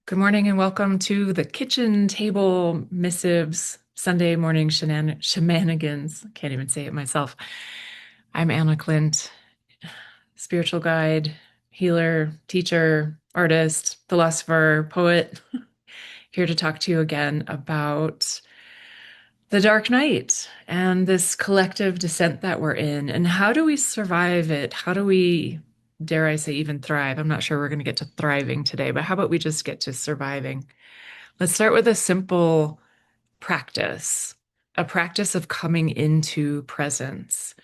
Good morning and welcome to the kitchen table missives Sunday morning shenanigans. I can't even say it myself. I'm Anna Clint, spiritual guide, healer, teacher, artist, philosopher, poet, here to talk to you again about the dark night and this collective descent that we're in. And how do we survive it? How do we, dare I say, even thrive? I'm not sure we're going to get to thriving today, but how about we just get to surviving? Let's start with a simple practice, a practice of coming into presence.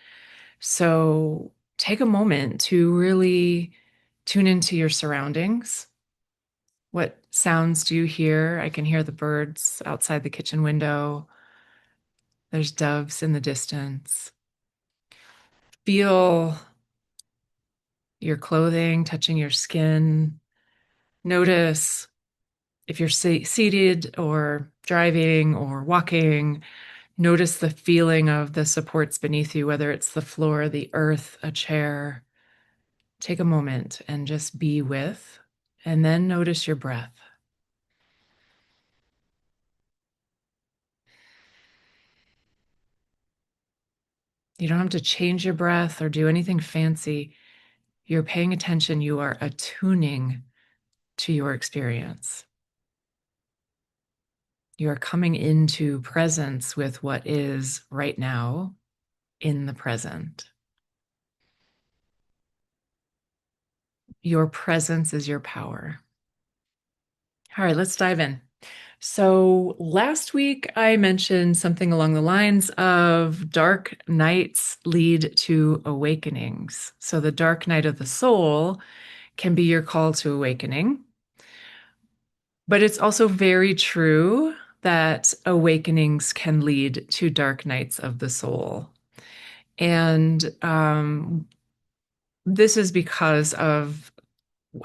So take a moment to really tune into your surroundings. What sounds do you hear? I can hear the birds outside the kitchen window. There's doves in the distance. Feel your clothing touching your skin. Notice if you're seated or driving or walking. Notice the feeling of the supports beneath you, whether it's the floor, the earth, a chair. Take a moment and just be with, and then notice your breath. You don't have to change your breath or do anything fancy. You're paying attention, you are attuning to your experience. You are coming into presence with what is right now in the present. Your presence is your power. All right, let's dive in. So last week I mentioned something along the lines of dark nights lead to awakenings. So the dark night of the soul can be your call to awakening. But it's also very true that awakenings can lead to dark nights of the soul. And this is because of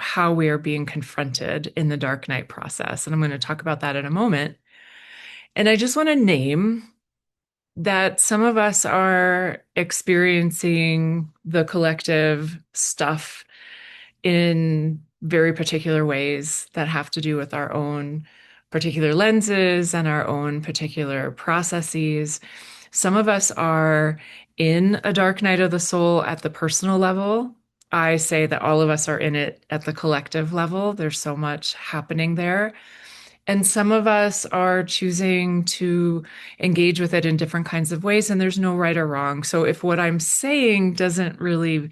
how we are being confronted in the dark night process. And I'm going to talk about that in a moment. And I just want to name that some of us are experiencing the collective stuff in very particular ways that have to do with our own particular lenses and our own particular processes. Some of us are in a dark night of the soul at the personal level. I say that all of us are in it at the collective level. There's so much happening there. And some of us are choosing to engage with it in different kinds of ways, and there's no right or wrong. So if what I'm saying doesn't really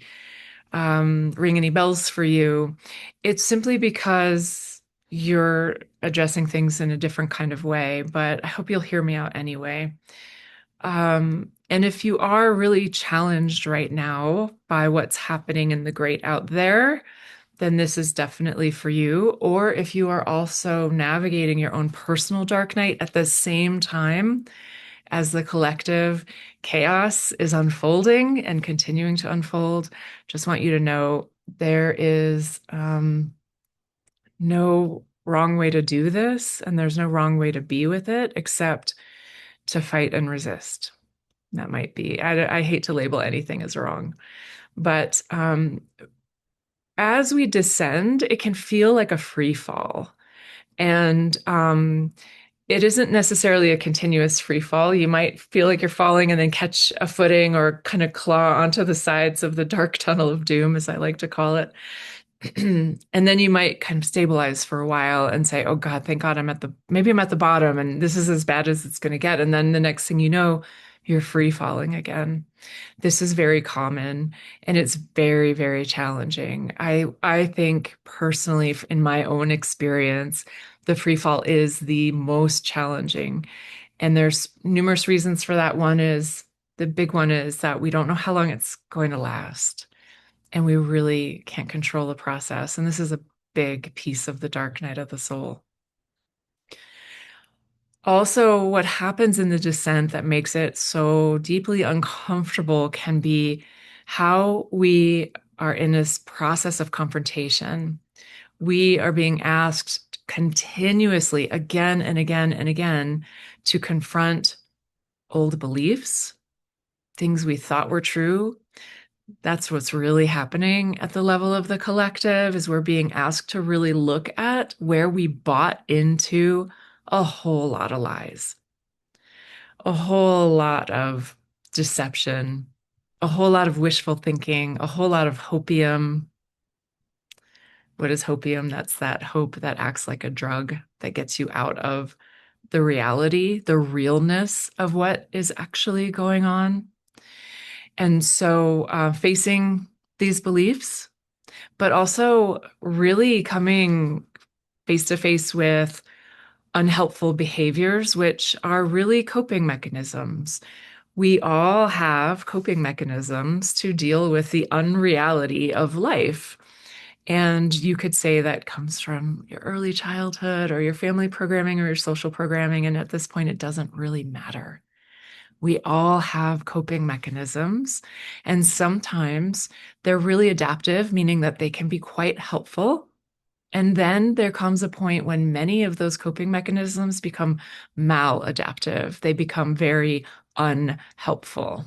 ring any bells for you, it's simply because you're addressing things in a different kind of way. But I hope you'll hear me out anyway. And if you are really challenged right now by what's happening in the great out there, then this is definitely for you. Or if you are also navigating your own personal dark night at the same time as the collective chaos is unfolding and continuing to unfold, just want you to know there is no wrong way to do this, and there's no wrong way to be with it except to fight and resist. That might be, I hate to label anything as wrong, but as we descend, it can feel like a free fall. And it isn't necessarily a continuous free fall. You might feel like you're falling and then catch a footing or kind of claw onto the sides of the dark tunnel of doom, as I like to call it. And then you might kind of stabilize for a while and say, oh God, thank God maybe I'm at the bottom and this is as bad as it's going to get. And then the next thing you know, you're free falling again. This is very common and it's very, very challenging. I think personally, in my own experience, the free fall is the most challenging. And there's numerous reasons for that. The big one is that we don't know how long it's going to last. And we really can't control the process. And this is a big piece of the dark night of the soul. Also, what happens in the descent that makes it so deeply uncomfortable can be how we are in this process of confrontation. We are being asked continuously, again and again and again, to confront old beliefs, things we thought were true, That's what's really happening at the level of the collective is we're being asked to really look at where we bought into a whole lot of lies, a whole lot of deception, a whole lot of wishful thinking, a whole lot of hopium. What is hopium? That's that hope that acts like a drug that gets you out of the reality, the realness of what is actually going on. And so, facing these beliefs, but also really coming face to face with unhelpful behaviors, which are really coping mechanisms. We all have coping mechanisms to deal with the unreality of life. And you could say that comes from your early childhood or your family programming or your social programming. And at this point, it doesn't really matter. We all have coping mechanisms, and sometimes they're really adaptive, meaning that they can be quite helpful. And then there comes a point when many of those coping mechanisms become maladaptive. They become very unhelpful.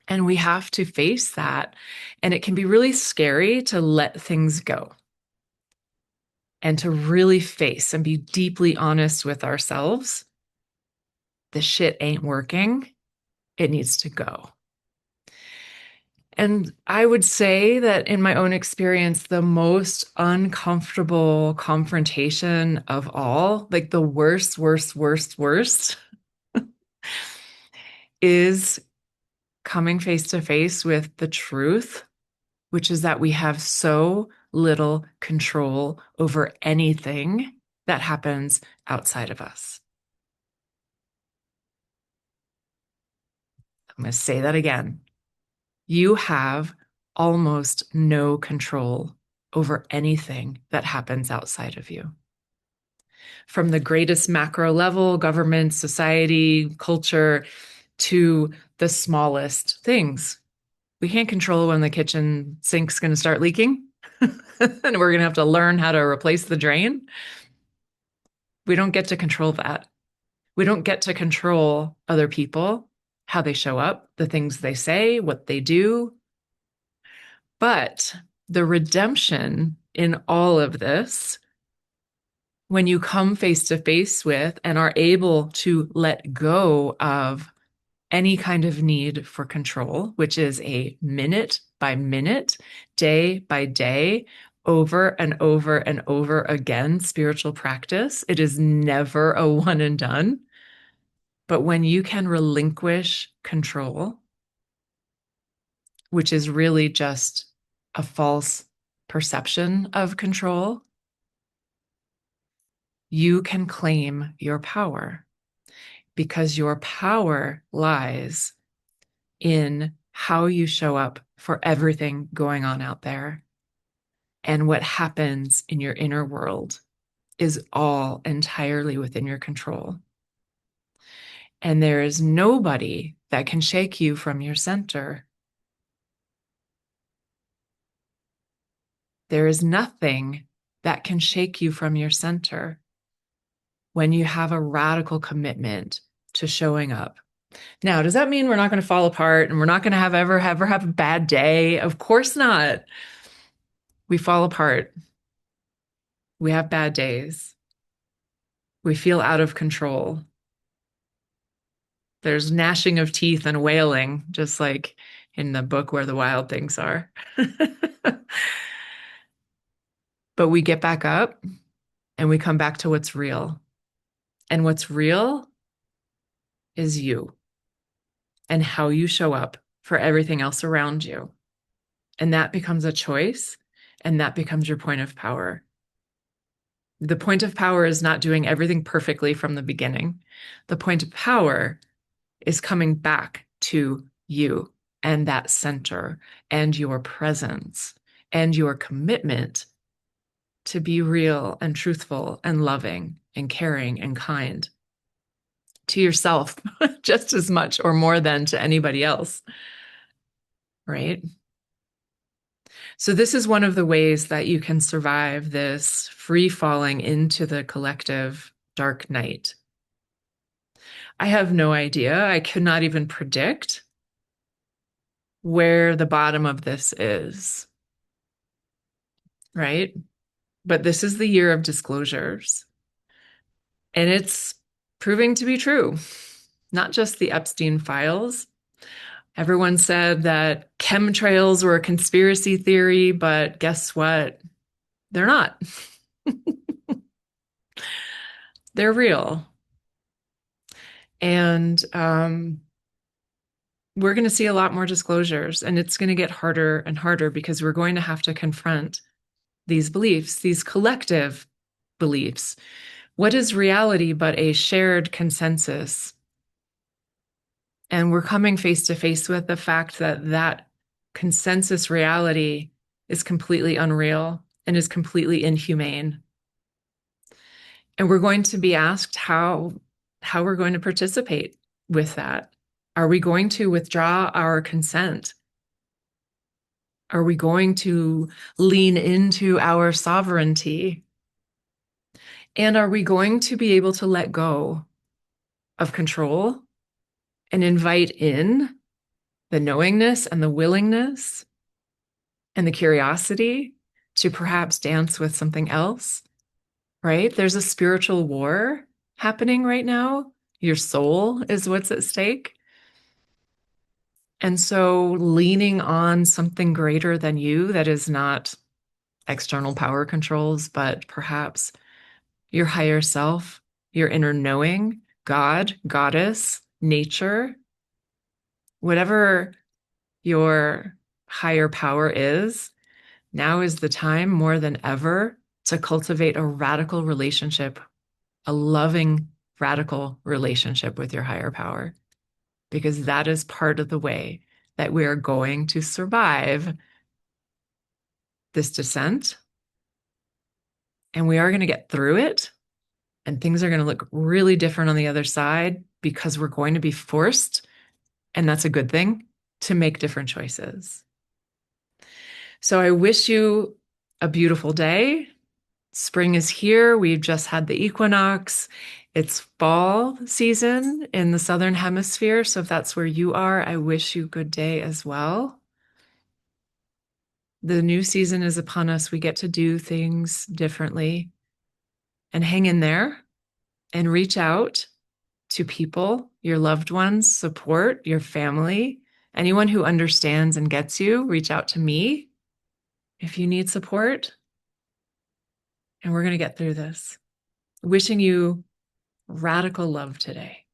And we have to face that. And it can be really scary to let things go and to really face and be deeply honest with ourselves. The shit ain't working. It needs to go. And I would say that in my own experience, the most uncomfortable confrontation of all, like the worst, worst, worst, worst, is coming face to face with the truth, which is that we have so little control over anything that happens outside of us. I'm going to say that again. You have almost no control over anything that happens outside of you. From the greatest macro level, government, society, culture, to the smallest things. We can't control when the kitchen sink's going to start leaking and we're going to have to learn how to replace the drain. We don't get to control that. We don't get to control other people, how they show up, the things they say, what they do. But the redemption in all of this, when you come face to face with and are able to let go of any kind of need for control, which is a minute by minute, day by day, over and over and over again, spiritual practice. It is never a one and done. But when you can relinquish control, which is really just a false perception of control, you can claim your power because your power lies in how you show up for everything going on out there. And what happens in your inner world is all entirely within your control. And there is nobody that can shake you from your center. There is nothing that can shake you from your center when you have a radical commitment to showing up. Now, does that mean we're not going to fall apart and we're not going to ever have a bad day? Of course not. We fall apart. We have bad days. We feel out of control. There's gnashing of teeth and wailing, just like in the book Where the Wild Things Are. But we get back up and we come back to what's real. And what's real is you and how you show up for everything else around you. And that becomes a choice, and that becomes your point of power. The point of power is not doing everything perfectly from the beginning. The point of power is coming back to you and that center and your presence and your commitment to be real and truthful and loving and caring and kind to yourself just as much or more than to anybody else, right? So this is one of the ways that you can survive this free falling into the collective dark night. I have no idea. I could not even predict where the bottom of this is, right? But this is the year of disclosures, and it's proving to be true. Not just the Epstein files. Everyone said that chemtrails were a conspiracy theory, but guess what? They're not. They're real. And we're going to see a lot more disclosures, and it's going to get harder and harder because we're going to have to confront these beliefs, these collective beliefs. What is reality but a shared consensus? And we're coming face to face with the fact that that consensus reality is completely unreal and is completely inhumane. And we're going to be asked how we're going to participate with that. Are we going to withdraw our consent? Are we going to lean into our sovereignty? And are we going to be able to let go of control and invite in the knowingness and the willingness and the curiosity to perhaps dance with something else, right? There's a spiritual war happening right now. Your soul is what's at stake. And so leaning on something greater than you that is not external power controls, but perhaps your higher self, your inner knowing, God, goddess, nature, whatever your higher power is, now is the time more than ever to cultivate a radical relationship, a loving, radical relationship with your higher power, because that is part of the way that we are going to survive this descent. And we are going to get through it. And things are going to look really different on the other side because we're going to be forced, and that's a good thing, to make different choices. So I wish you a beautiful day. Spring is here. We've just had the equinox. It's fall season in the Southern Hemisphere. So if that's where you are, I wish you a good day as well. The new season is upon us. We get to do things differently, and hang in there and reach out to people, your loved ones, support your family, anyone who understands and gets you. Reach out to me if you need support. And we're going to get through this. Wishing you radical love today.